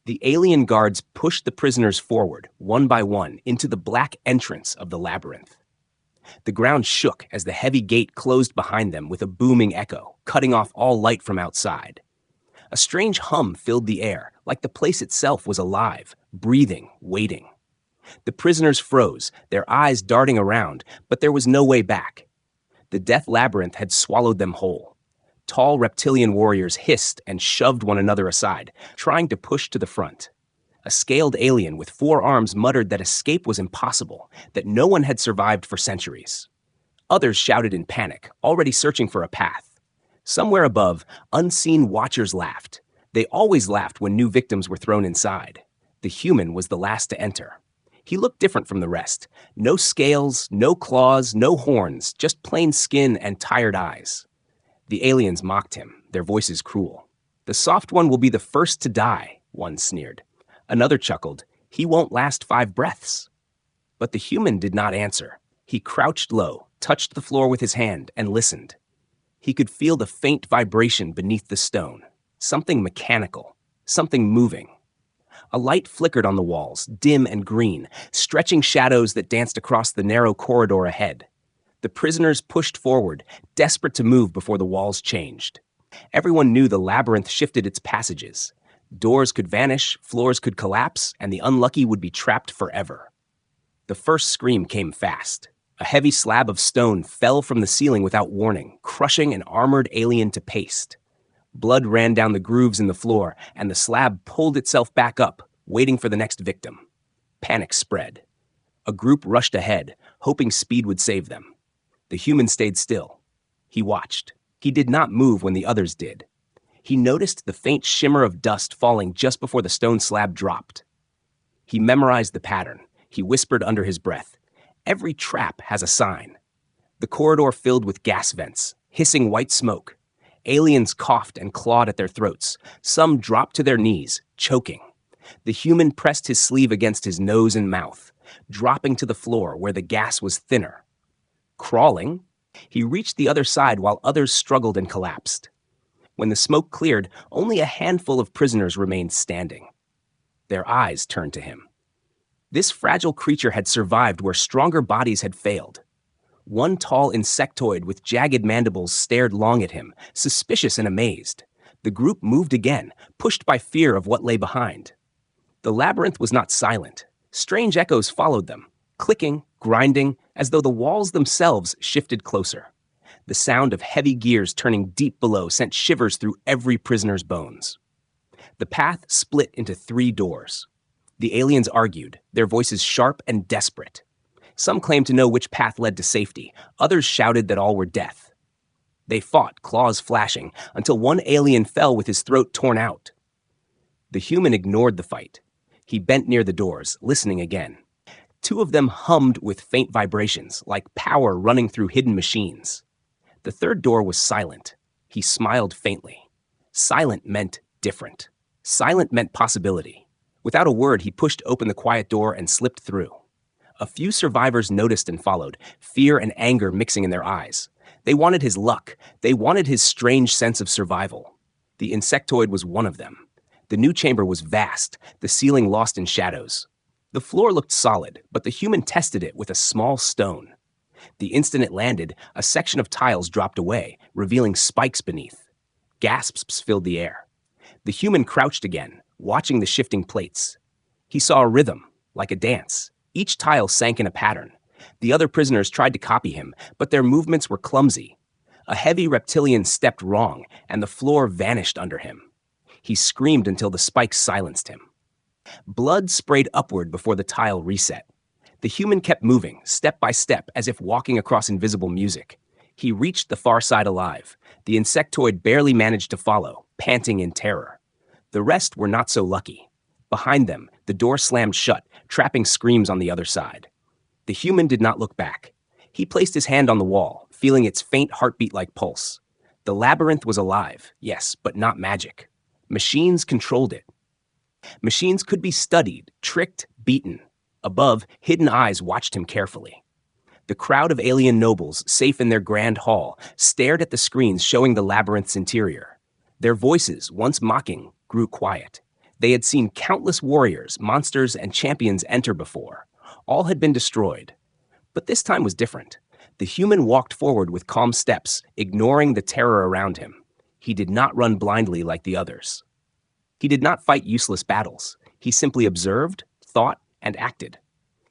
The alien guards pushed the prisoners forward, one by one, into the black entrance of the labyrinth. The ground shook as the heavy gate closed behind them with a booming echo, cutting off all light from outside. A strange hum filled the air, like the place itself was alive, breathing, waiting. The prisoners froze, their eyes darting around, but there was no way back. The Death Labyrinth had swallowed them whole. Tall reptilian warriors hissed and shoved one another aside, trying to push to the front. A scaled alien with 4 arms muttered that escape was impossible, that no one had survived for centuries. Others shouted in panic, already searching for a path. Somewhere above, unseen watchers laughed. They always laughed when new victims were thrown inside. The human was the last to enter. He looked different from the rest. No scales, no claws, no horns, just plain skin and tired eyes. The aliens mocked him, their voices cruel. "The soft one will be the first to die," one sneered. Another chuckled, "He won't last 5 breaths." But the human did not answer. He crouched low, touched the floor with his hand, and listened. He could feel the faint vibration beneath the stone. Something mechanical, something moving. A light flickered on the walls, dim and green, stretching shadows that danced across the narrow corridor ahead. The prisoners pushed forward, desperate to move before the walls changed. Everyone knew the labyrinth shifted its passages. Doors could vanish, floors could collapse, and the unlucky would be trapped forever. The first scream came fast. A heavy slab of stone fell from the ceiling without warning, crushing an armored alien to paste. Blood ran down the grooves in the floor, and the slab pulled itself back up, waiting for the next victim. Panic spread. A group rushed ahead, hoping speed would save them. The human stayed still. He watched. He did not move when the others did. He noticed the faint shimmer of dust falling just before the stone slab dropped. He memorized the pattern. He whispered under his breath, "Every trap has a sign." The corridor filled with gas vents, hissing white smoke. Aliens coughed and clawed at their throats. Some dropped to their knees, choking. The human pressed his sleeve against his nose and mouth, dropping to the floor where the gas was thinner. Crawling, he reached the other side while others struggled and collapsed. When the smoke cleared, only a handful of prisoners remained standing. Their eyes turned to him. This fragile creature had survived where stronger bodies had failed. One tall insectoid with jagged mandibles stared long at him, suspicious and amazed. The group moved again, pushed by fear of what lay behind. The labyrinth was not silent. Strange echoes followed them, clicking, grinding, as though the walls themselves shifted closer. The sound of heavy gears turning deep below sent shivers through every prisoner's bones. The path split into 3 doors. The aliens argued, their voices sharp and desperate. Some claimed to know which path led to safety. Others shouted that all were death. They fought, claws flashing, until one alien fell with his throat torn out. The human ignored the fight. He bent near the doors, listening again. 2 of them hummed with faint vibrations, like power running through hidden machines. The 3rd door was silent. He smiled faintly. Silent meant different. Silent meant possibility. Without a word, he pushed open the quiet door and slipped through. A few survivors noticed and followed, fear and anger mixing in their eyes. They wanted his luck. They wanted his strange sense of survival. The insectoid was one of them. The new chamber was vast, the ceiling lost in shadows. The floor looked solid, but the human tested it with a small stone. The instant it landed, a section of tiles dropped away, revealing spikes beneath. Gasps filled the air. The human crouched again, watching the shifting plates. He saw a rhythm, like a dance. Each tile sank in a pattern. The other prisoners tried to copy him, but their movements were clumsy. A heavy reptilian stepped wrong, and the floor vanished under him. He screamed until the spikes silenced him. Blood sprayed upward before the tile reset. The human kept moving, step by step, as if walking across invisible music. He reached the far side alive. The insectoid barely managed to follow, panting in terror. The rest were not so lucky. Behind them, the door slammed shut, trapping screams on the other side. The human did not look back. He placed his hand on the wall, feeling its faint heartbeat-like pulse. The labyrinth was alive, yes, but not magic. Machines controlled it. Machines could be studied, tricked, beaten. Above, hidden eyes watched him carefully. The crowd of alien nobles, safe in their grand hall, stared at the screens showing the labyrinth's interior. Their voices, once mocking, grew quiet. They had seen countless warriors, monsters, and champions enter before. All had been destroyed. But this time was different. The human walked forward with calm steps, ignoring the terror around him. He did not run blindly like the others. He did not fight useless battles. He simply observed, thought, and acted.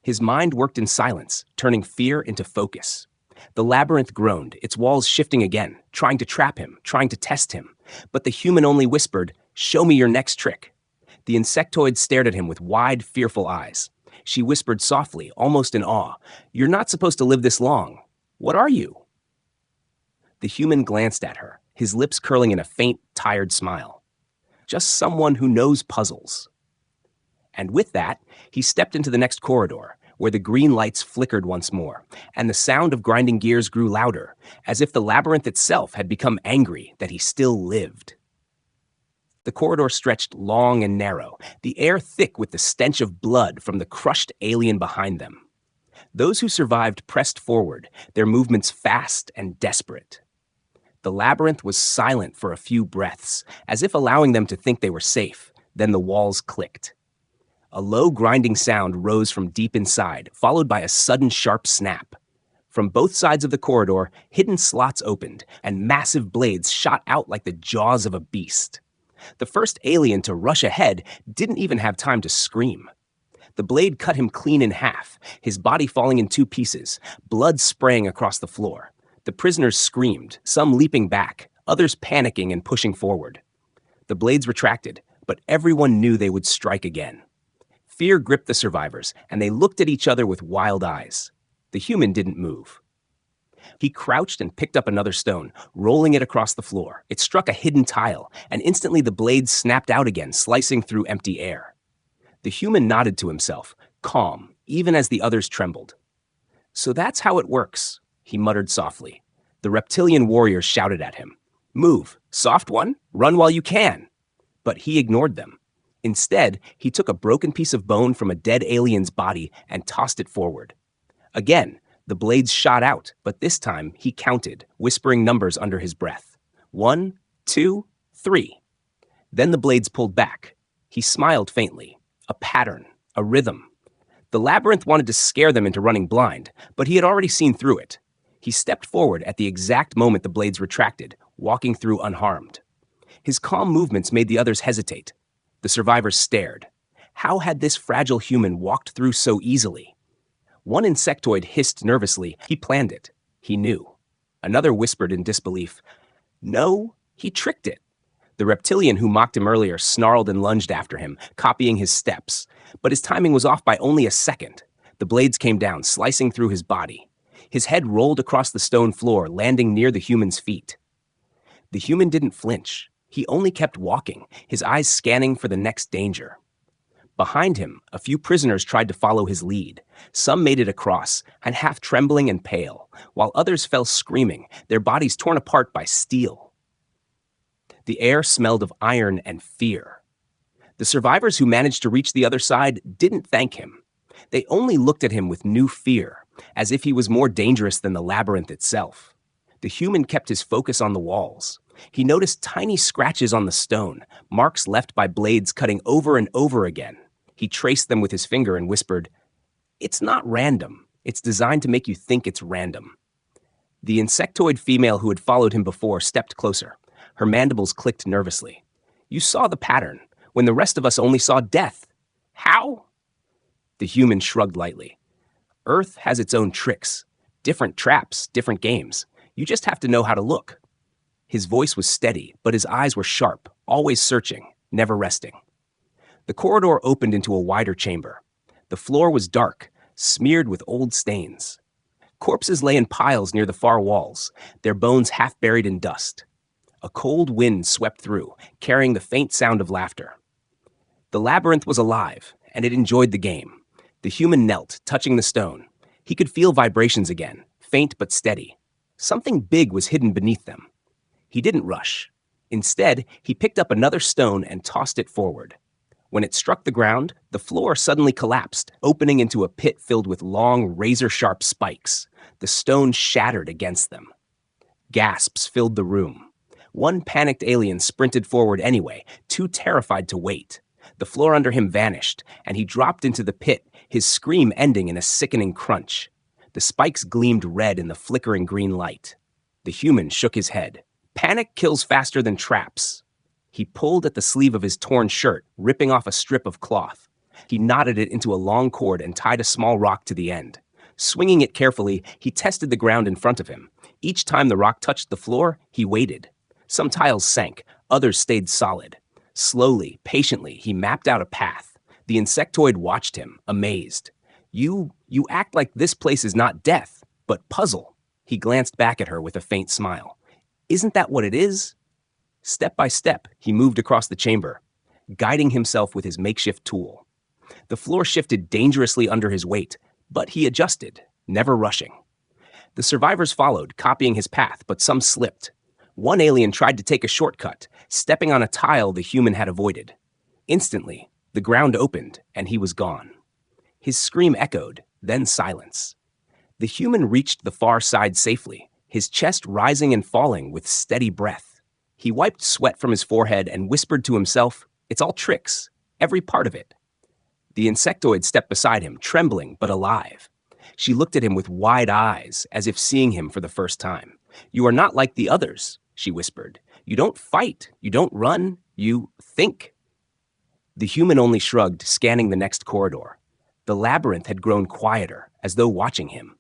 His mind worked in silence, turning fear into focus. The labyrinth groaned, its walls shifting again, trying to trap him, trying to test him. But the human only whispered, "Show me your next trick." The insectoid stared at him with wide, fearful eyes. She whispered softly, almost in awe, "You're not supposed to live this long. What are you?" The human glanced at her, his lips curling in a faint, tired smile. "Just someone who knows puzzles." And with that, he stepped into the next corridor, where the green lights flickered once more, and the sound of grinding gears grew louder, as if the labyrinth itself had become angry that he still lived. The corridor stretched long and narrow, the air thick with the stench of blood from the crushed alien behind them. Those who survived pressed forward, their movements fast and desperate. The labyrinth was silent for a few breaths, as if allowing them to think they were safe. Then the walls clicked. A low grinding sound rose from deep inside, followed by a sudden sharp snap. From both sides of the corridor, hidden slots opened, and massive blades shot out like the jaws of a beast. The first alien to rush ahead didn't even have time to scream. The blade cut him clean in half, his body falling in two pieces, blood spraying across the floor. The prisoners screamed, some leaping back, others panicking and pushing forward. The blades retracted, but everyone knew they would strike again. Fear gripped the survivors, and they looked at each other with wild eyes. The human didn't move. He crouched and picked up another stone, rolling it across the floor. It struck a hidden tile, and instantly the blade snapped out again, slicing through empty air. The human nodded to himself, calm, even as the others trembled. "So that's how it works," he muttered softly. The reptilian warriors shouted at him. "Move, soft one, run while you can." But he ignored them. Instead, he took a broken piece of bone from a dead alien's body and tossed it forward. Again, the blades shot out, but this time he counted, whispering numbers under his breath. 1, 2, 3. Then the blades pulled back. He smiled faintly. A pattern, a rhythm. The labyrinth wanted to scare them into running blind, but he had already seen through it. He stepped forward at the exact moment the blades retracted, walking through unharmed. His calm movements made the others hesitate. The survivors stared. How had this fragile human walked through so easily? One insectoid hissed nervously. He planned it. He knew. Another whispered in disbelief. No, he tricked it. The reptilian who mocked him earlier snarled and lunged after him, copying his steps. But his timing was off by only a second. The blades came down, slicing through his body. His head rolled across the stone floor, landing near the human's feet. The human didn't flinch. He only kept walking, his eyes scanning for the next danger. Behind him, a few prisoners tried to follow his lead. Some made it across, and half trembling and pale, while others fell screaming, their bodies torn apart by steel. The air smelled of iron and fear. The survivors who managed to reach the other side didn't thank him. They only looked at him with new fear, as if he was more dangerous than the labyrinth itself. The human kept his focus on the walls. He noticed tiny scratches on the stone, marks left by blades cutting over and over again. He traced them with his finger and whispered, "It's not random. It's designed to make you think it's random." The insectoid female who had followed him before stepped closer. Her mandibles clicked nervously. "You saw the pattern, when the rest of us only saw death. How?" The human shrugged lightly. "Earth has its own tricks. Different traps, different games. You just have to know how to look." His voice was steady, but his eyes were sharp, always searching, never resting. The corridor opened into a wider chamber. The floor was dark, smeared with old stains. Corpses lay in piles near the far walls, their bones half buried in dust. A cold wind swept through, carrying the faint sound of laughter. The labyrinth was alive, and it enjoyed the game. The human knelt, touching the stone. He could feel vibrations again, faint but steady. Something big was hidden beneath them. He didn't rush. Instead, he picked up another stone and tossed it forward. When it struck the ground, the floor suddenly collapsed, opening into a pit filled with long, razor-sharp spikes. The stone shattered against them. Gasps filled the room. One panicked alien sprinted forward anyway, too terrified to wait. The floor under him vanished, and he dropped into the pit, his scream ending in a sickening crunch. The spikes gleamed red in the flickering green light. The human shook his head. Panic kills faster than traps. He pulled at the sleeve of his torn shirt, ripping off a strip of cloth. He knotted it into a long cord and tied a small rock to the end. Swinging it carefully, he tested the ground in front of him. Each time the rock touched the floor, he waited. Some tiles sank, others stayed solid. Slowly, patiently, he mapped out a path. The insectoid watched him, amazed. You act like this place is not death, but puzzle." He glanced back at her with a faint smile. "Isn't that what it is?" Step by step, he moved across the chamber, guiding himself with his makeshift tool. The floor shifted dangerously under his weight, but he adjusted, never rushing. The survivors followed, copying his path, but some slipped. One alien tried to take a shortcut, stepping on a tile the human had avoided. Instantly, the ground opened, and he was gone. His scream echoed, then silence. The human reached the far side safely, his chest rising and falling with steady breath. He wiped sweat from his forehead and whispered to himself, "It's all tricks, every part of it." The insectoid stepped beside him, trembling but alive. She looked at him with wide eyes, as if seeing him for the first time. "You are not like the others," she whispered. "You don't fight, you don't run, you think." The human only shrugged, scanning the next corridor. The labyrinth had grown quieter, as though watching him.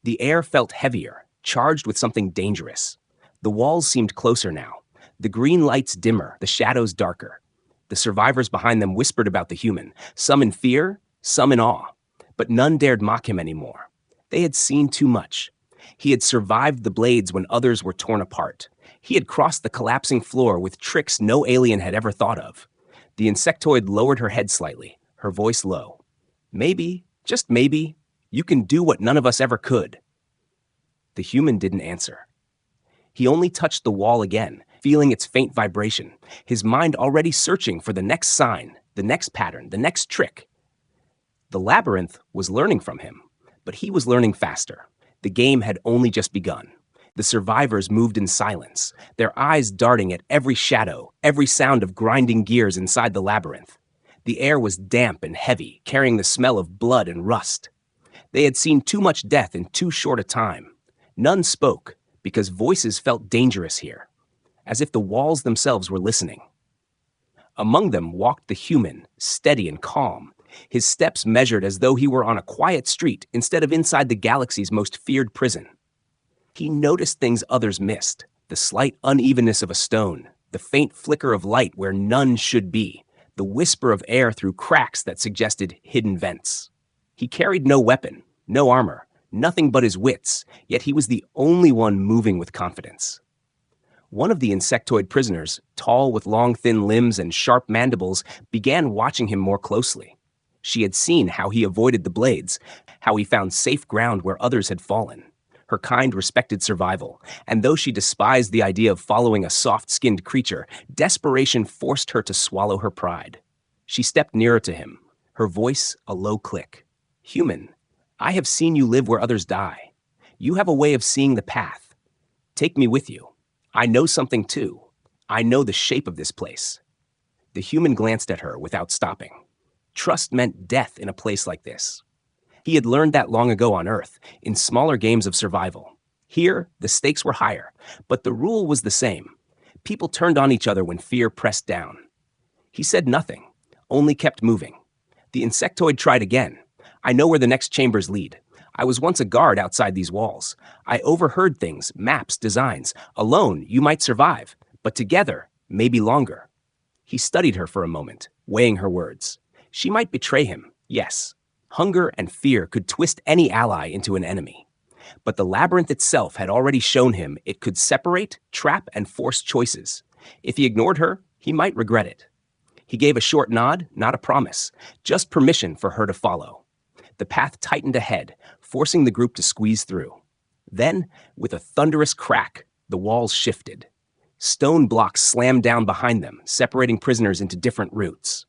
The air felt heavier, charged with something dangerous. The walls seemed closer now, the green lights dimmer, the shadows darker. The survivors behind them whispered about the human, some in fear, some in awe. But none dared mock him anymore. They had seen too much. He had survived the blades when others were torn apart. He had crossed the collapsing floor with tricks no alien had ever thought of. The insectoid lowered her head slightly, her voice low. "Maybe, just maybe, you can do what none of us ever could." The human didn't answer. He only touched the wall again, feeling its faint vibration, his mind already searching for the next sign, the next pattern, the next trick. The labyrinth was learning from him, but he was learning faster. The game had only just begun. The survivors moved in silence, their eyes darting at every shadow, every sound of grinding gears inside the labyrinth. The air was damp and heavy, carrying the smell of blood and rust. They had seen too much death in too short a time. None spoke, because voices felt dangerous here, as if the walls themselves were listening. Among them walked the human, steady and calm, his steps measured as though he were on a quiet street instead of inside the galaxy's most feared prison. He noticed things others missed, the slight unevenness of a stone, the faint flicker of light where none should be, the whisper of air through cracks that suggested hidden vents. He carried no weapon, no armor, nothing but his wits, yet he was the only one moving with confidence. One of the insectoid prisoners, tall with long thin limbs and sharp mandibles, began watching him more closely. She had seen how he avoided the blades, how he found safe ground where others had fallen. Her kind respected survival, and though she despised the idea of following a soft-skinned creature, desperation forced her to swallow her pride. She stepped nearer to him, her voice a low click. "Human, I have seen you live where others die. You have a way of seeing the path. Take me with you. I know something too. I know the shape of this place." The human glanced at her without stopping. Trust meant death in a place like this. He had learned that long ago on Earth, in smaller games of survival. Here, the stakes were higher, but the rule was the same. People turned on each other when fear pressed down. He said nothing, only kept moving. The insectoid tried again. "I know where the next chambers lead. I was once a guard outside these walls. I overheard things, maps, designs. Alone, you might survive, but together, maybe longer." He studied her for a moment, weighing her words. She might betray him, yes. Hunger and fear could twist any ally into an enemy. But the labyrinth itself had already shown him it could separate, trap, and force choices. If he ignored her, he might regret it. He gave a short nod, not a promise, just permission for her to follow. The path tightened ahead, forcing the group to squeeze through. Then, with a thunderous crack, the walls shifted. Stone blocks slammed down behind them, separating prisoners into different routes.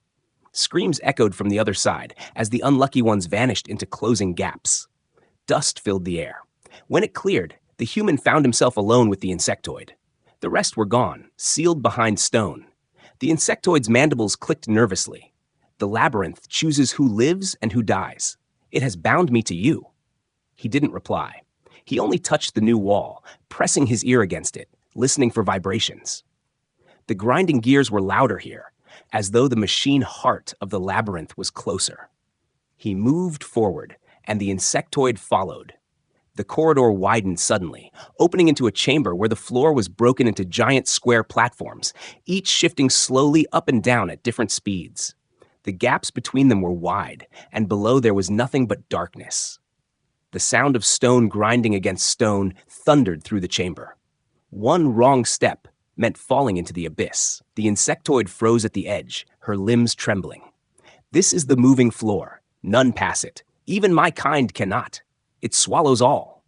Screams echoed from the other side as the unlucky ones vanished into closing gaps. Dust filled the air. When it cleared, the human found himself alone with the insectoid. The rest were gone, sealed behind stone. The insectoid's mandibles clicked nervously. The labyrinth chooses who lives and who dies. It has bound me to you." He didn't reply. He only touched the new wall, pressing his ear against it, listening for vibrations. The grinding gears were louder here, as though the machine heart of the labyrinth was closer. He moved forward, and the insectoid followed. The corridor widened suddenly, opening into a chamber where the floor was broken into giant square platforms, each shifting slowly up and down at different speeds. The gaps between them were wide, and below there was nothing but darkness. The sound of stone grinding against stone thundered through the chamber. One wrong step meant falling into the abyss. The insectoid froze at the edge, her limbs trembling. "This is the moving floor. None pass it. Even my kind cannot. It swallows all."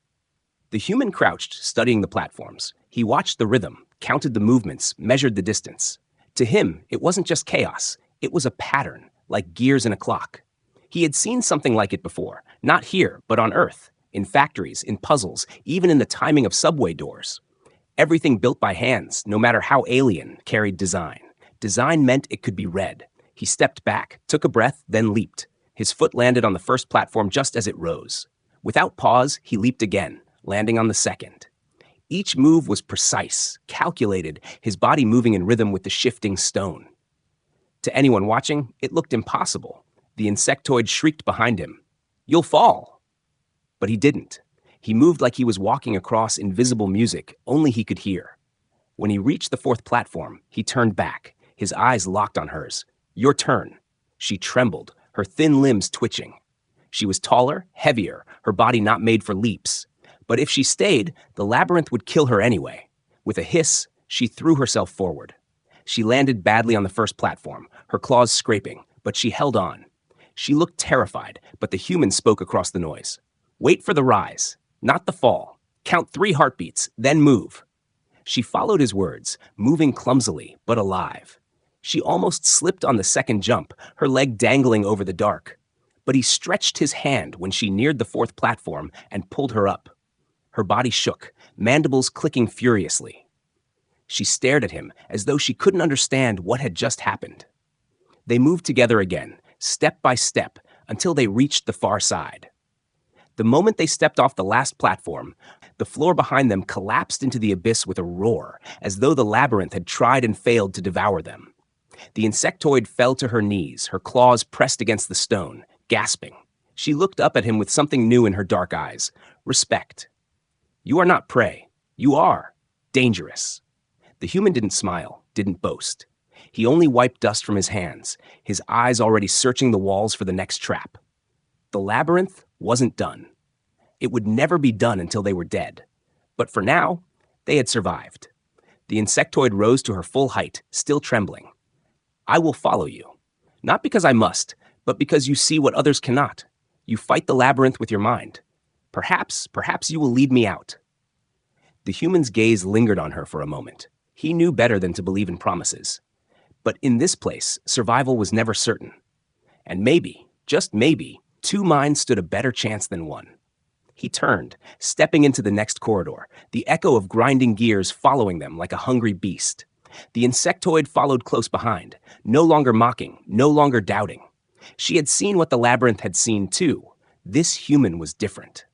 The human crouched, studying the platforms. He watched the rhythm, counted the movements, measured the distance. To him, it wasn't just chaos. It was a pattern, like gears in a clock. He had seen something like it before, not here, but on Earth, in factories, in puzzles, even in the timing of subway doors. Everything built by hands, no matter how alien, carried design. Design meant it could be read. He stepped back, took a breath, then leaped. His foot landed on the first platform just as it rose. Without pause, he leaped again, landing on the second. Each move was precise, calculated, his body moving in rhythm with the shifting stone. To anyone watching, it looked impossible. The insectoid shrieked behind him, "You'll fall!" But he didn't. He moved like he was walking across invisible music only he could hear. When he reached the fourth platform, he turned back, his eyes locked on hers. "Your turn." She trembled, her thin limbs twitching. She was taller, heavier, her body not made for leaps. But if she stayed, the labyrinth would kill her anyway. With a hiss, she threw herself forward. She landed badly on the first platform, her claws scraping, but she held on. She looked terrified, but the human spoke across the noise. "Wait for the rise, not the fall. Count 3 heartbeats, then move." She followed his words, moving clumsily, but alive. She almost slipped on the second jump, her leg dangling over the dark. But he stretched his hand when she neared the fourth platform and pulled her up. Her body shook, mandibles clicking furiously. She stared at him as though she couldn't understand what had just happened. They moved together again, step by step, until they reached the far side. The moment they stepped off the last platform, the floor behind them collapsed into the abyss with a roar, as though the labyrinth had tried and failed to devour them. The insectoid fell to her knees, her claws pressed against the stone, gasping. She looked up at him with something new in her dark eyes. Respect. "You are not prey. You are dangerous." The human didn't smile, didn't boast. He only wiped dust from his hands, his eyes already searching the walls for the next trap. The labyrinth wasn't done. It would never be done until they were dead. But for now, they had survived. The insectoid rose to her full height, still trembling. "I will follow you. Not because I must, but because you see what others cannot. You fight the labyrinth with your mind. Perhaps you will lead me out." The human's gaze lingered on her for a moment. He knew better than to believe in promises. But in this place, survival was never certain. And maybe, just maybe, 2 minds stood a better chance than one. He turned, stepping into the next corridor, the echo of grinding gears following them like a hungry beast. The insectoid followed close behind, no longer mocking, no longer doubting. She had seen what the labyrinth had seen too. This human was different.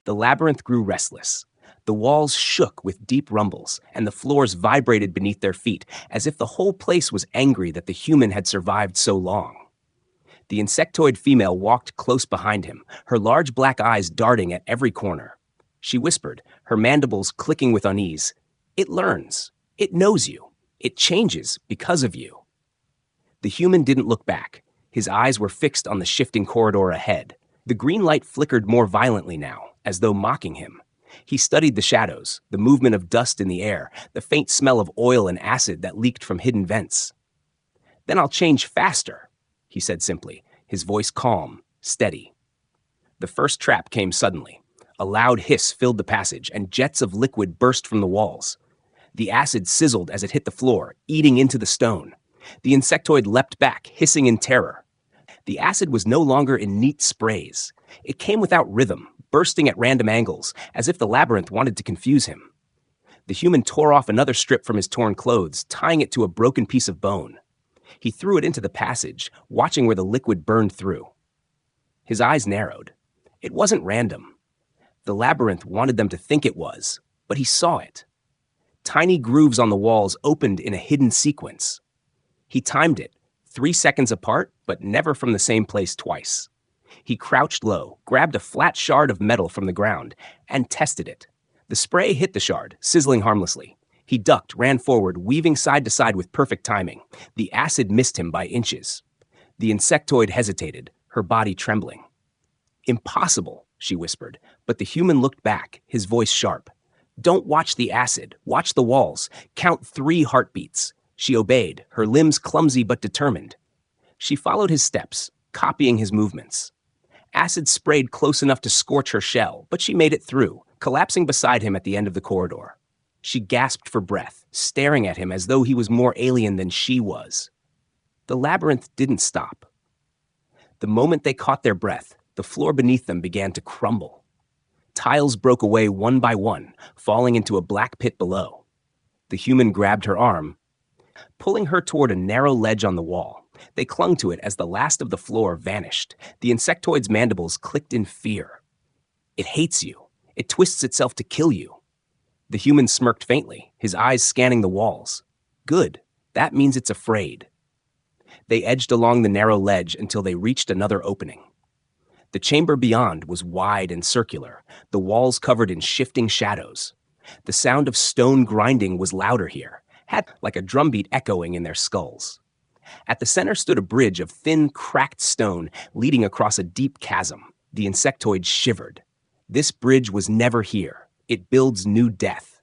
The labyrinth grew restless. The walls shook with deep rumbles, and the floors vibrated beneath their feet, as if the whole place was angry that the human had survived so long. The insectoid female walked close behind him, her large black eyes darting at every corner. She whispered, her mandibles clicking with unease, "It learns. It knows you. It changes because of you." The human didn't look back. His eyes were fixed on the shifting corridor ahead. The green light flickered more violently now, as though mocking him. He studied the shadows, the movement of dust in the air, the faint smell of oil and acid that leaked from hidden vents. "Then I'll change faster," he said simply, his voice calm, steady. The first trap came suddenly. A loud hiss filled the passage, and jets of liquid burst from the walls. The acid sizzled as it hit the floor, eating into the stone. The insectoid leapt back, hissing in terror. The acid was no longer in neat sprays. It came without rhythm, bursting at random angles, as if the labyrinth wanted to confuse him. The human tore off another strip from his torn clothes, tying it to a broken piece of bone. He threw it into the passage, watching where the liquid burned through. His eyes narrowed. It wasn't random. The labyrinth wanted them to think it was, but he saw it. Tiny grooves on the walls opened in a hidden sequence. He timed it, 3 seconds apart, but never from the same place twice. He crouched low, grabbed a flat shard of metal from the ground, and tested it. The spray hit the shard, sizzling harmlessly. He ducked, ran forward, weaving side to side with perfect timing. The acid missed him by inches. The insectoid hesitated, her body trembling. "Impossible," she whispered, but the human looked back, his voice sharp. "Don't watch the acid, watch the walls. Count 3 heartbeats." She obeyed, her limbs clumsy but determined. She followed his steps, copying his movements. Acid sprayed close enough to scorch her shell, but she made it through, collapsing beside him at the end of the corridor. She gasped for breath, staring at him as though he was more alien than she was. The labyrinth didn't stop. The moment they caught their breath, the floor beneath them began to crumble. Tiles broke away one by one, falling into a black pit below. The human grabbed her arm, pulling her toward a narrow ledge on the wall. They clung to it as the last of the floor vanished. The insectoid's mandibles clicked in fear. "It hates you. It twists itself to kill you." The human smirked faintly, his eyes scanning the walls. "Good. That means it's afraid." They edged along the narrow ledge until they reached another opening. The chamber beyond was wide and circular, the walls covered in shifting shadows. The sound of stone grinding was louder here, had like a drumbeat echoing in their skulls. At the center stood a bridge of thin, cracked stone leading across a deep chasm. The insectoid shivered. This bridge was never here. It builds new death.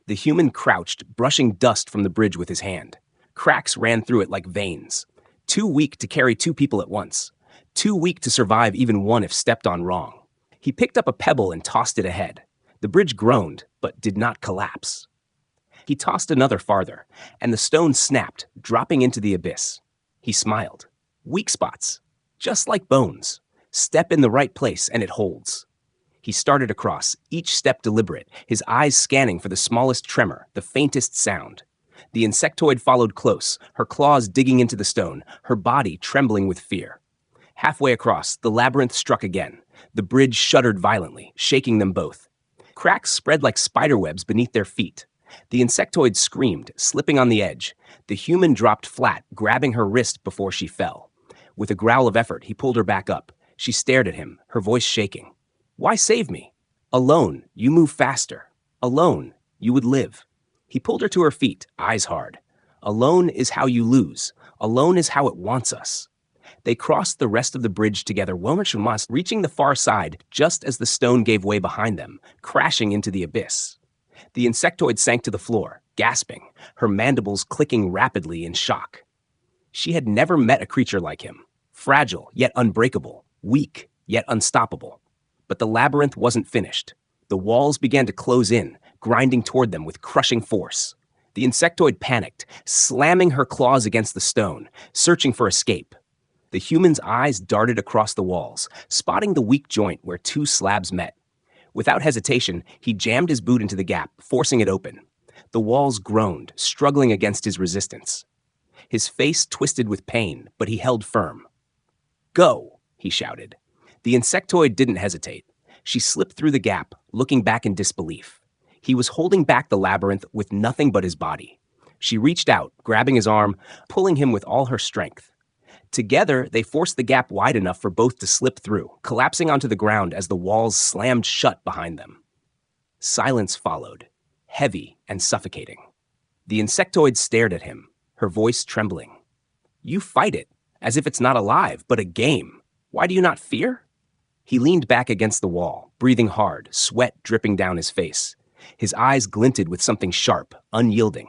The human crouched, brushing dust from the bridge with his hand. Cracks ran through it like veins. Too weak to carry 2 people at once. Too weak to survive even one if stepped on wrong. He picked up a pebble and tossed it ahead. The bridge groaned, but did not collapse. He tossed another farther, and the stone snapped, dropping into the abyss. He smiled. Weak spots. Just like bones. Step in the right place and it holds. He started across, each step deliberate, his eyes scanning for the smallest tremor, the faintest sound. The insectoid followed close, her claws digging into the stone, her body trembling with fear. Halfway across, the labyrinth struck again. The bridge shuddered violently, shaking them both. Cracks spread like spiderwebs beneath their feet. The insectoid screamed, slipping on the edge. The human dropped flat, grabbing her wrist before she fell. With a growl of effort, he pulled her back up. She stared at him, her voice shaking. "Why save me? Alone, you move faster. Alone, you would live." He pulled her to her feet, eyes hard. "Alone is how you lose. Alone is how it wants us." They crossed the rest of the bridge together, reaching the far side just as the stone gave way behind them, crashing into the abyss. The insectoid sank to the floor, gasping, her mandibles clicking rapidly in shock. She had never met a creature like him. Fragile, yet unbreakable. Weak, yet unstoppable. But the labyrinth wasn't finished. The walls began to close in, grinding toward them with crushing force. The insectoid panicked, slamming her claws against the stone, searching for escape. The human's eyes darted across the walls, spotting the weak joint where 2 slabs met. Without hesitation, he jammed his boot into the gap, forcing it open. The walls groaned, struggling against his resistance. His face twisted with pain, but he held firm. "Go!" he shouted. The insectoid didn't hesitate. She slipped through the gap, looking back in disbelief. He was holding back the labyrinth with nothing but his body. She reached out, grabbing his arm, pulling him with all her strength. Together, they forced the gap wide enough for both to slip through, collapsing onto the ground as the walls slammed shut behind them. Silence followed, heavy and suffocating. The insectoid stared at him, her voice trembling. "You fight it, as if it's not alive, but a game. Why do you not fear?" He leaned back against the wall, breathing hard, sweat dripping down his face. His eyes glinted with something sharp, unyielding.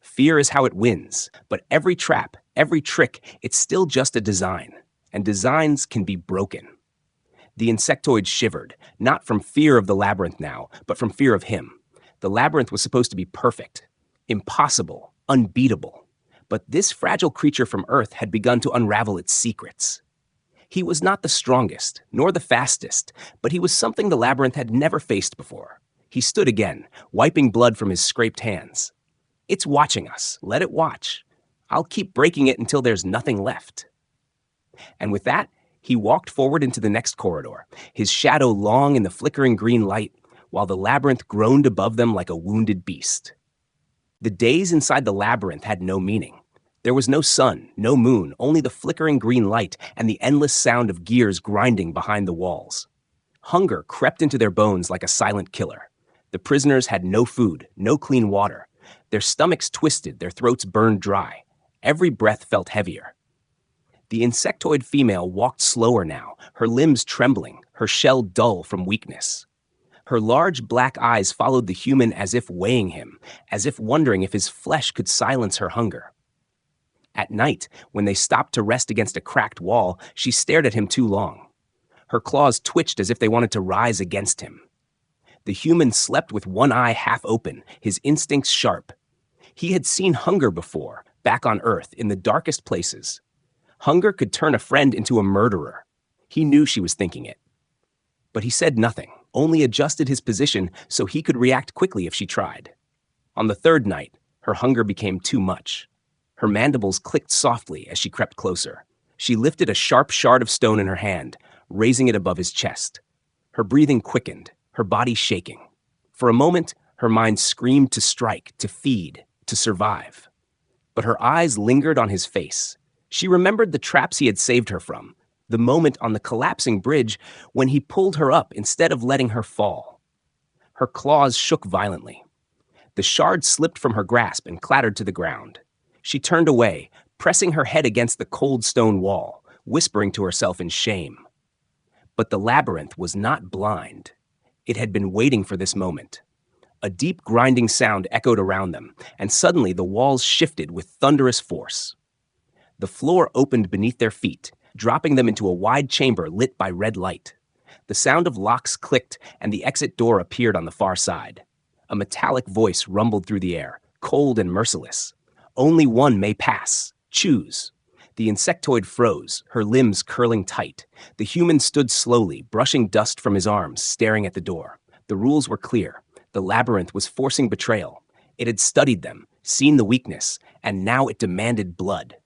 Fear is how it wins, but every trap, every trick, it's still just a design, and designs can be broken. The insectoid shivered, not from fear of the labyrinth now, but from fear of him. The labyrinth was supposed to be perfect, impossible, unbeatable. But this fragile creature from Earth had begun to unravel its secrets. He was not the strongest, nor the fastest, but he was something the labyrinth had never faced before. He stood again, wiping blood from his scraped hands. "It's watching us. Let it watch. I'll keep breaking it until there's nothing left. And with that, he walked forward into the next corridor, his shadow long in the flickering green light, while the labyrinth groaned above them like a wounded beast. The days inside the labyrinth had no meaning. There was no sun, no moon, only the flickering green light and the endless sound of gears grinding behind the walls. Hunger crept into their bones like a silent killer. The prisoners had no food, no clean water. Their stomachs twisted, their throats burned dry. Every breath felt heavier. The insectoid female walked slower now, her limbs trembling, her shell dull from weakness. Her large black eyes followed the human as if weighing him, as if wondering if his flesh could silence her hunger. At night, when they stopped to rest against a cracked wall, she stared at him too long. Her claws twitched as if they wanted to rise against him. The human slept with one eye half open, his instincts sharp. He had seen hunger before, back on Earth, in the darkest places. Hunger could turn a friend into a murderer. He knew she was thinking it. But he said nothing, only adjusted his position so he could react quickly if she tried. On the third night, her hunger became too much. Her mandibles clicked softly as she crept closer. She lifted a sharp shard of stone in her hand, raising it above his chest. Her breathing quickened, her body shaking. For a moment, her mind screamed to strike, to feed, to survive. But her eyes lingered on his face. She remembered the traps he had saved her from, the moment on the collapsing bridge when he pulled her up instead of letting her fall. Her claws shook violently. The shard slipped from her grasp and clattered to the ground. She turned away, pressing her head against the cold stone wall, whispering to herself in shame. But the labyrinth was not blind. It had been waiting for this moment. A deep grinding sound echoed around them, and suddenly the walls shifted with thunderous force. The floor opened beneath their feet, dropping them into a wide chamber lit by red light. The sound of locks clicked, and the exit door appeared on the far side. A metallic voice rumbled through the air, cold and merciless. Only one may pass. Choose. The insectoid froze, her limbs curling tight. The human stood slowly, brushing dust from his arms, staring at the door. The rules were clear. The labyrinth was forcing betrayal. It had studied them, seen the weakness, and now it demanded blood.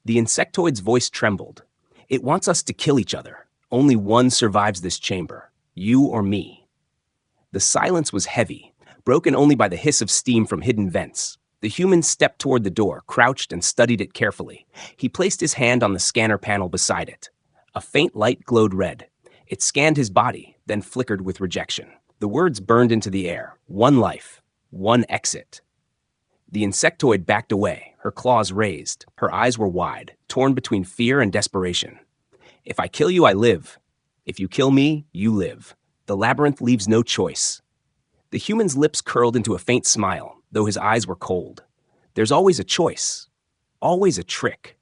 The insectoid's voice trembled. It wants us to kill each other. Only one survives this chamber, you or me. The silence was heavy, broken only by the hiss of steam from hidden vents. The human stepped toward the door, crouched and studied it carefully. He placed his hand on the scanner panel beside it. A faint light glowed red. It scanned his body, then flickered with rejection. The words burned into the air. One life, one exit. The insectoid backed away, her claws raised. Her eyes were wide, torn between fear and desperation. If I kill you, I live. If you kill me, you live. The labyrinth leaves no choice. The human's lips curled into a faint smile, though his eyes were cold. There's always a choice. Always a trick.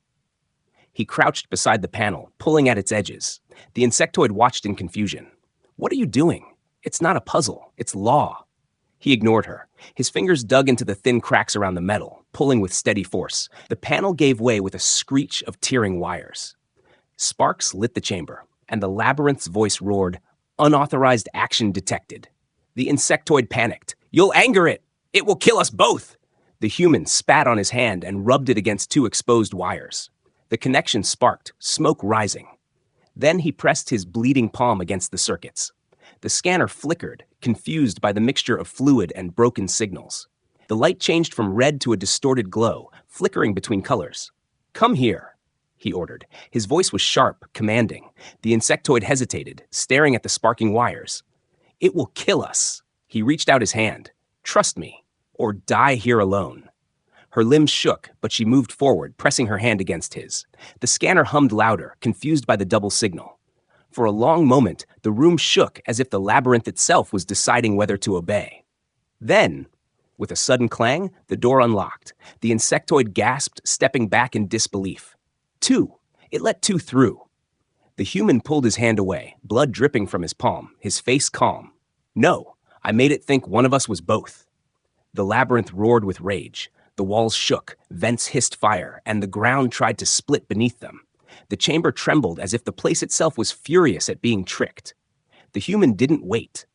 He crouched beside the panel, pulling at its edges. The insectoid watched in confusion. What are you doing? It's not a puzzle. It's law. He ignored her. His fingers dug into the thin cracks around the metal, pulling with steady force. The panel gave way with a screech of tearing wires. Sparks lit the chamber, and the labyrinth's voice roared, "Unauthorized action detected." The insectoid panicked. "You'll anger it! It will kill us both!" The human spat on his hand and rubbed it against two exposed wires. The connection sparked, smoke rising. Then he pressed his bleeding palm against the circuits. The scanner flickered, confused by the mixture of fluid and broken signals. The light changed from red to a distorted glow, flickering between colors. "Come here," he ordered. His voice was sharp, commanding. The insectoid hesitated, staring at the sparking wires. "It will kill us." He reached out his hand. "Trust me, or die here alone." Her limbs shook, but she moved forward, pressing her hand against his. The scanner hummed louder, confused by the double signal. For a long moment, the room shook as if the labyrinth itself was deciding whether to obey. Then, with a sudden clang, the door unlocked. The insectoid gasped, stepping back in disbelief. Two. It let two through. The human pulled his hand away, blood dripping from his palm, his face calm. "No, I made it think one of us was both." The labyrinth roared with rage. The walls shook, vents hissed fire, and the ground tried to split beneath them. The chamber trembled as if the place itself was furious at being tricked. The human didn't wait.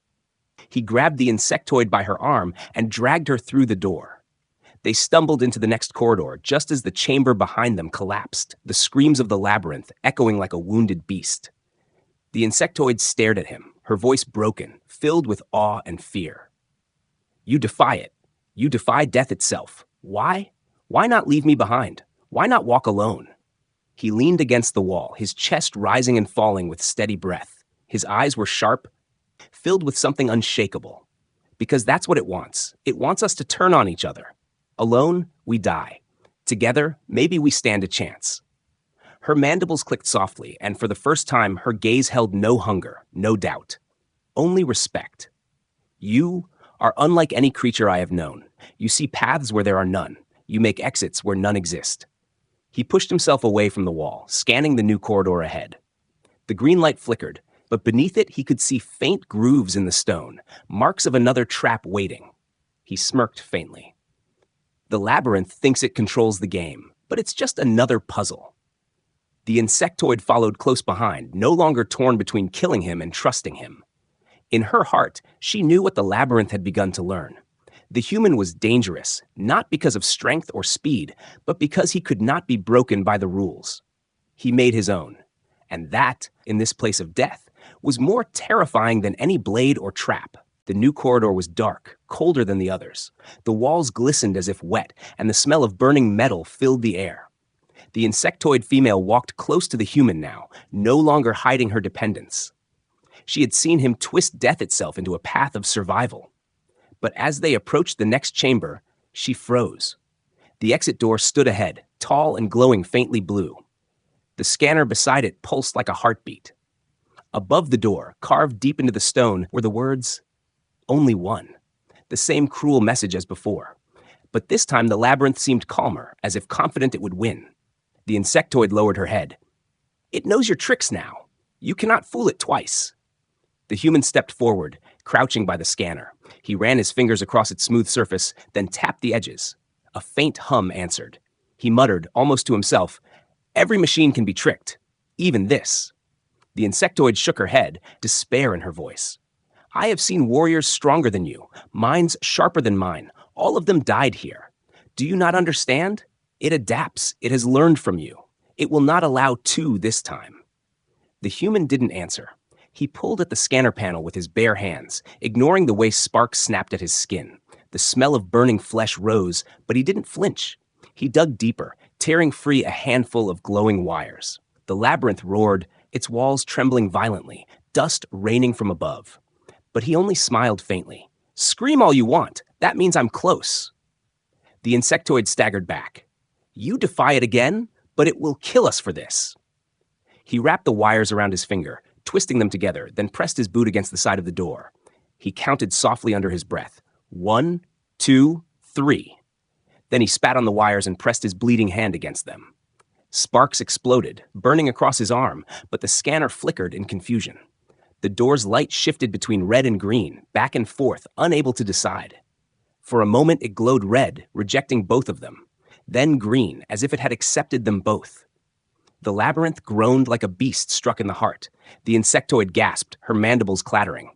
He grabbed the insectoid by her arm and dragged her through the door. They stumbled into the next corridor just as the chamber behind them collapsed, the screams of the labyrinth echoing like a wounded beast. The insectoid stared at him, her voice broken, filled with awe and fear. "You defy it. You defy death itself. Why? Why not leave me behind? Why not walk alone?" He leaned against the wall, his chest rising and falling with steady breath. His eyes were sharp, filled with something unshakable. Because that's what it wants. It wants us to turn on each other. Alone, we die. Together, maybe we stand a chance. Her mandibles clicked softly, and for the first time, her gaze held no hunger, no doubt. Only respect. "You are unlike any creature I have known. You see paths where there are none. You make exits where none exist." He pushed himself away from the wall, scanning the new corridor ahead. The green light flickered, but beneath it he could see faint grooves in the stone, marks of another trap waiting. He smirked faintly. The labyrinth thinks it controls the game, but it's just another puzzle. The insectoid followed close behind, no longer torn between killing him and trusting him. In her heart, she knew what the labyrinth had begun to learn. The human was dangerous, not because of strength or speed, but because he could not be broken by the rules. He made his own. And that, in this place of death, was more terrifying than any blade or trap. The new corridor was dark, colder than the others. The walls glistened as if wet, and the smell of burning metal filled the air. The insectoid female walked close to the human now, no longer hiding her dependence. She had seen him twist death itself into a path of survival. But as they approached the next chamber, she froze. The exit door stood ahead, tall and glowing faintly blue. The scanner beside it pulsed like a heartbeat. Above the door, carved deep into the stone, were the words, "Only one." The same cruel message as before. But this time the labyrinth seemed calmer, as if confident it would win. The insectoid lowered her head. "It knows your tricks now. You cannot fool it twice." The human stepped forward, crouching by the scanner. He ran his fingers across its smooth surface, then tapped the edges. A faint hum answered. He muttered, almost to himself, "Every machine can be tricked. Even this." The insectoid shook her head, despair in her voice. "I have seen warriors stronger than you, minds sharper than mine. All of them died here. Do you not understand? It adapts. It has learned from you. It will not allow two this time." The human didn't answer. He pulled at the scanner panel with his bare hands, ignoring the way sparks snapped at his skin. The smell of burning flesh rose, but he didn't flinch. He dug deeper, tearing free a handful of glowing wires. The labyrinth roared, its walls trembling violently, dust raining from above. But he only smiled faintly. "Scream all you want. That means I'm close." The insectoid staggered back. "You defy it again, but it will kill us for this." He wrapped the wires around his finger, twisting them together, then pressed his boot against the side of the door. He counted softly under his breath. 1, 2, 3. Then he spat on the wires and pressed his bleeding hand against them. Sparks exploded, burning across his arm, but the scanner flickered in confusion. The door's light shifted between red and green, back and forth, unable to decide. For a moment it glowed red, rejecting both of them. Then green, as if it had accepted them both. The labyrinth groaned like a beast struck in the heart. The insectoid gasped, her mandibles clattering.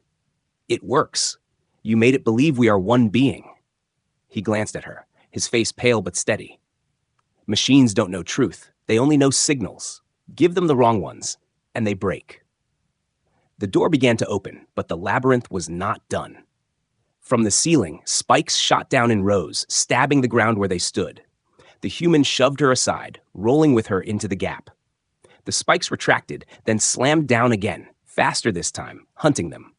"It works. You made it believe we are one being." He glanced at her, his face pale but steady. "Machines don't know truth. They only know signals. Give them the wrong ones, and they break." The door began to open, but the labyrinth was not done. From the ceiling, spikes shot down in rows, stabbing the ground where they stood. The human shoved her aside, rolling with her into the gap. The spikes retracted, then slammed down again, faster this time, hunting them.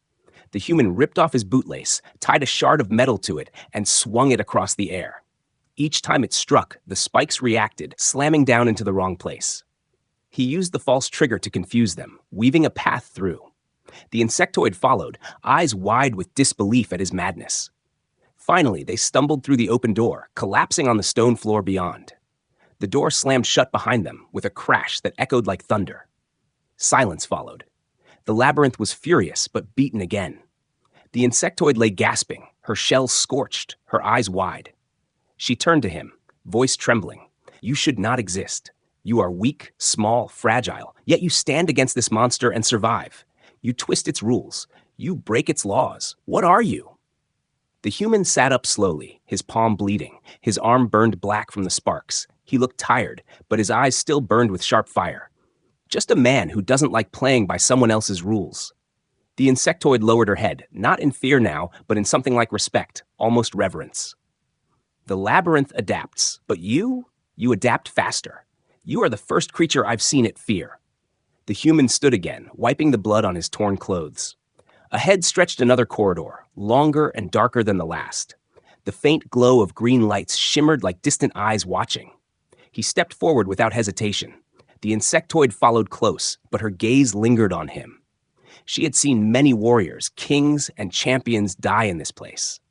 The human ripped off his bootlace, tied a shard of metal to it, and swung it across the air. Each time it struck, the spikes reacted, slamming down into the wrong place. He used the false trigger to confuse them, weaving a path through. The insectoid followed, eyes wide with disbelief at his madness. Finally, they stumbled through the open door, collapsing on the stone floor beyond. The door slammed shut behind them, with a crash that echoed like thunder. Silence followed. The labyrinth was furious, but beaten again. The insectoid lay gasping, her shell scorched, her eyes wide. She turned to him, voice trembling. "You should not exist. You are weak, small, fragile, yet you stand against this monster and survive. You twist its rules. You break its laws. What are you?" The human sat up slowly, his palm bleeding, his arm burned black from the sparks. He looked tired, but his eyes still burned with sharp fire. Just a man who doesn't like playing by someone else's rules. The insectoid lowered her head, not in fear now, but in something like respect, almost reverence. The labyrinth adapts, but you adapt faster. You are the first creature I've seen it fear. The human stood again, wiping the blood on his torn clothes. Ahead stretched another corridor, longer and darker than the last. The faint glow of green lights shimmered like distant eyes watching. He stepped forward without hesitation. The insectoid followed close, but her gaze lingered on him. She had seen many warriors, kings, and champions die in this place.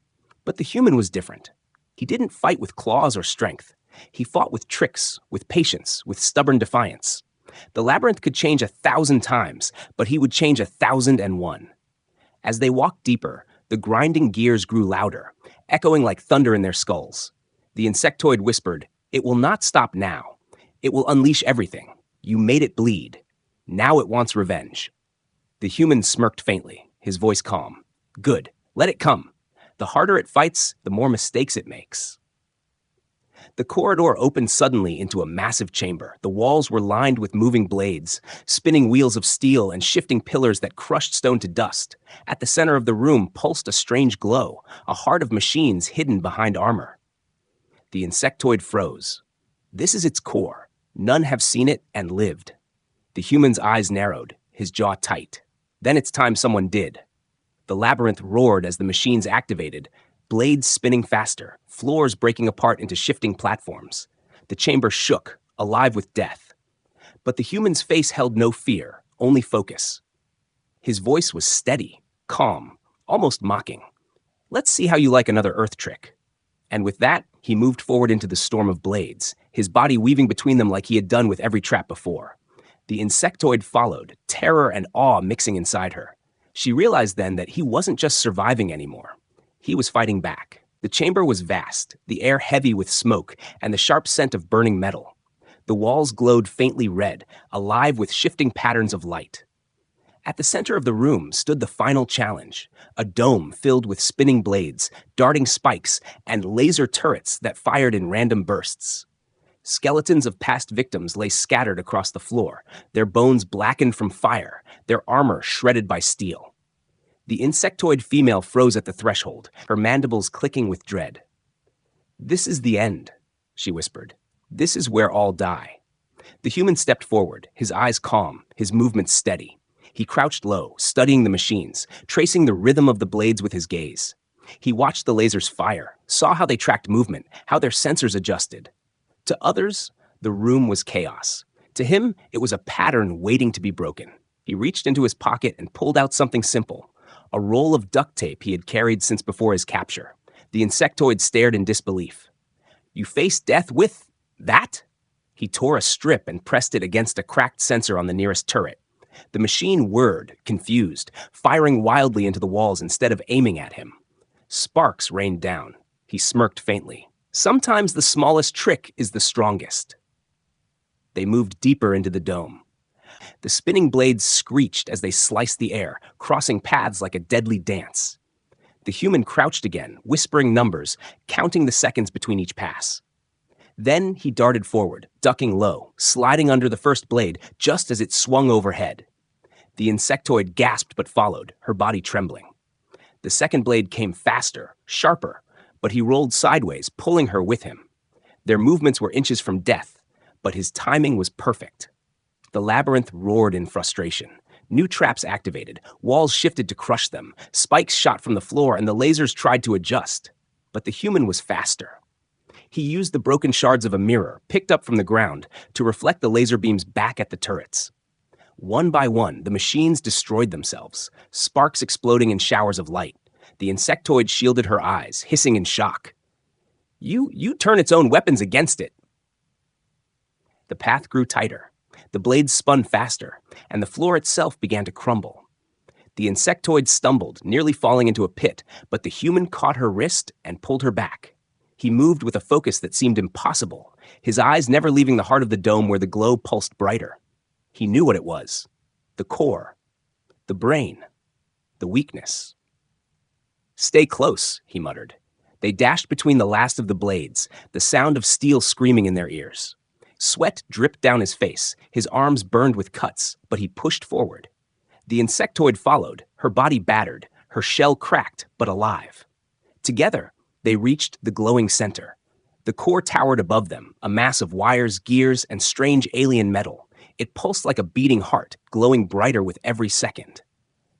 But the human was different. He didn't fight with claws or strength. He fought with tricks, with patience, with stubborn defiance. The labyrinth could change 1,000 times, but he would change 1,001. As they walked deeper, the grinding gears grew louder, echoing like thunder in their skulls. The insectoid whispered, "It will not stop now. It will unleash everything. You made it bleed. Now it wants revenge." The human smirked faintly, his voice calm. "Good. Let it come. The harder it fights, the more mistakes it makes." The corridor opened suddenly into a massive chamber. The walls were lined with moving blades, spinning wheels of steel and shifting pillars that crushed stone to dust. At the center of the room pulsed a strange glow, a heart of machines hidden behind armor. The insectoid froze. This is its core. None have seen it and lived. The human's eyes narrowed, his jaw tight. Then it's time someone did. The labyrinth roared as the machines activated, blades spinning faster, floors breaking apart into shifting platforms. The chamber shook, alive with death. But the human's face held no fear, only focus. His voice was steady, calm, almost mocking. "Let's see how you like another earth trick." And with that, he moved forward into the storm of blades, his body weaving between them like he had done with every trap before. The insectoid followed, terror and awe mixing inside her. She realized then that he wasn't just surviving anymore. He was fighting back. The chamber was vast, the air heavy with smoke and the sharp scent of burning metal. The walls glowed faintly red, alive with shifting patterns of light. At the center of the room stood the final challenge, a dome filled with spinning blades, darting spikes, and laser turrets that fired in random bursts. Skeletons of past victims lay scattered across the floor, their bones blackened from fire, their armor shredded by steel. The insectoid female froze at the threshold, her mandibles clicking with dread. "This is the end," she whispered. "This is where all die." The human stepped forward, his eyes calm, his movements steady. He crouched low, studying the machines, tracing the rhythm of the blades with his gaze. He watched the lasers fire, saw how they tracked movement, how their sensors adjusted. To others, the room was chaos. To him, it was a pattern waiting to be broken. He reached into his pocket and pulled out something simple, a roll of duct tape he had carried since before his capture. The insectoid stared in disbelief. "You face death with that?" He tore a strip and pressed it against a cracked sensor on the nearest turret. The machine whirred, confused, firing wildly into the walls instead of aiming at him. Sparks rained down. He smirked faintly. Sometimes the smallest trick is the strongest. They moved deeper into the dome. The spinning blades screeched as they sliced the air, crossing paths like a deadly dance. The human crouched again, whispering numbers, counting the seconds between each pass. Then he darted forward, ducking low, sliding under the first blade just as it swung overhead. The insectoid gasped but followed, her body trembling. The second blade came faster, sharper, but he rolled sideways, pulling her with him. Their movements were inches from death, but his timing was perfect. The labyrinth roared in frustration. New traps activated, walls shifted to crush them, spikes shot from the floor, and the lasers tried to adjust. But the human was faster. He used the broken shards of a mirror, picked up from the ground, to reflect the laser beams back at the turrets. One by one, the machines destroyed themselves, sparks exploding in showers of light. The insectoid shielded her eyes, hissing in shock. You turn its own weapons against it." The path grew tighter. The blades spun faster, and the floor itself began to crumble. The insectoid stumbled, nearly falling into a pit, but the human caught her wrist and pulled her back. He moved with a focus that seemed impossible, his eyes never leaving the heart of the dome where the glow pulsed brighter. He knew what it was. The core. The brain. The weakness. Stay close, he muttered. They dashed between the last of the blades, the sound of steel screaming in their ears. Sweat dripped down his face, his arms burned with cuts, but he pushed forward. The insectoid followed, her body battered, her shell cracked, but alive. Together, they reached the glowing center. The core towered above them, a mass of wires, gears, and strange alien metal. It pulsed like a beating heart, glowing brighter with every second.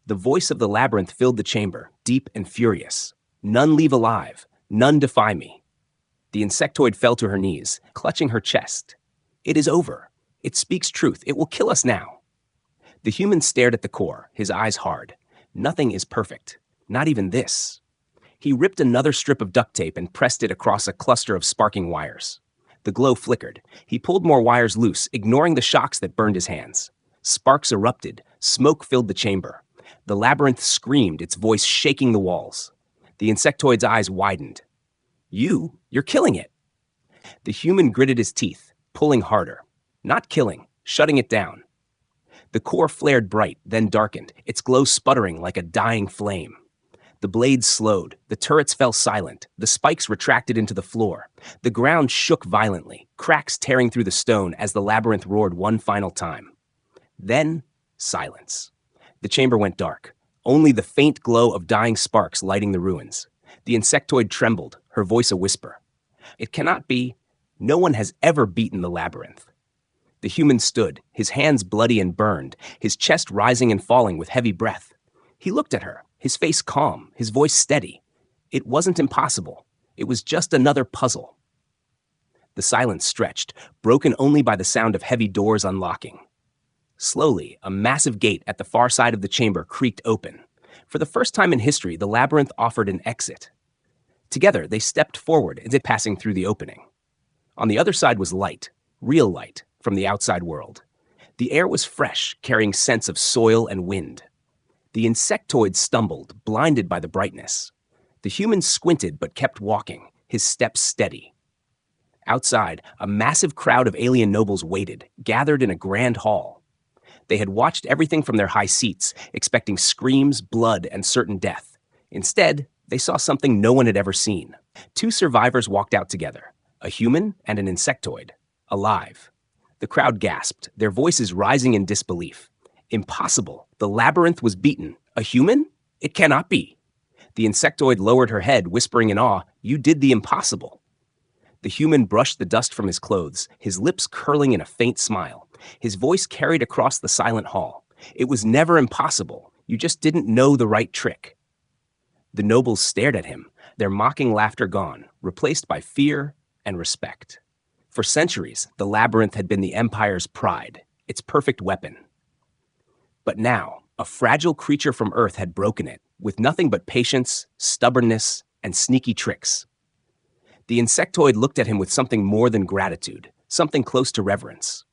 The voice of the labyrinth filled the chamber, deep and furious. None leave alive. None defy me. The insectoid fell to her knees, clutching her chest. It is over. It speaks truth. It will kill us now. The human stared at the core, his eyes hard. Nothing is perfect. Not even this. He ripped another strip of duct tape and pressed it across a cluster of sparking wires. The glow flickered. He pulled more wires loose, ignoring the shocks that burned his hands. Sparks erupted. Smoke filled the chamber. The labyrinth screamed, its voice shaking the walls. The insectoid's eyes widened. You're killing it. The human gritted his teeth, pulling harder. Not killing, shutting it down. The core flared bright, then darkened, its glow sputtering like a dying flame. The blades slowed, the turrets fell silent, the spikes retracted into the floor. The ground shook violently, cracks tearing through the stone as the labyrinth roared one final time. Then, silence. The chamber went dark, only the faint glow of dying sparks lighting the ruins. The insectoid trembled, her voice a whisper. It cannot be. No one has ever beaten the labyrinth. The human stood, his hands bloody and burned, his chest rising and falling with heavy breath. He looked at her, his face calm, his voice steady. It wasn't impossible. It was just another puzzle. The silence stretched, broken only by the sound of heavy doors unlocking. Slowly, a massive gate at the far side of the chamber creaked open. For the first time in history, the labyrinth offered an exit. Together, they stepped forward as if passing through the opening. On the other side was light, real light, from the outside world. The air was fresh, carrying scents of soil and wind. The insectoid stumbled, blinded by the brightness. The human squinted but kept walking, his steps steady. Outside, a massive crowd of alien nobles waited, gathered in a grand hall. They had watched everything from their high seats, expecting screams, blood, and certain death. Instead, they saw something no one had ever seen. Two survivors walked out together, a human and an insectoid, alive. The crowd gasped, their voices rising in disbelief. Impossible. The labyrinth was beaten. A human? It cannot be. The insectoid lowered her head, whispering in awe, "You did the impossible." The human brushed the dust from his clothes, his lips curling in a faint smile. His voice carried across the silent hall. "It was never impossible. You just didn't know the right trick." The nobles stared at him, their mocking laughter gone, replaced by fear and respect. For centuries, the labyrinth had been the Empire's pride, its perfect weapon. But now, a fragile creature from Earth had broken it, with nothing but patience, stubbornness, and sneaky tricks. The insectoid looked at him with something more than gratitude, something close to reverence.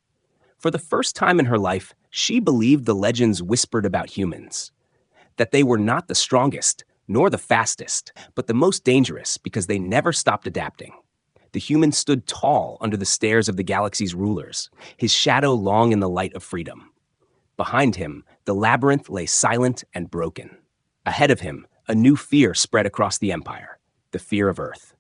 For the first time in her life, she believed the legends whispered about humans. That they were not the strongest, nor the fastest, but the most dangerous because they never stopped adapting. The human stood tall under the stares of the galaxy's rulers, his shadow long in the light of freedom. Behind him, the labyrinth lay silent and broken. Ahead of him, a new fear spread across the Empire, the fear of Earth.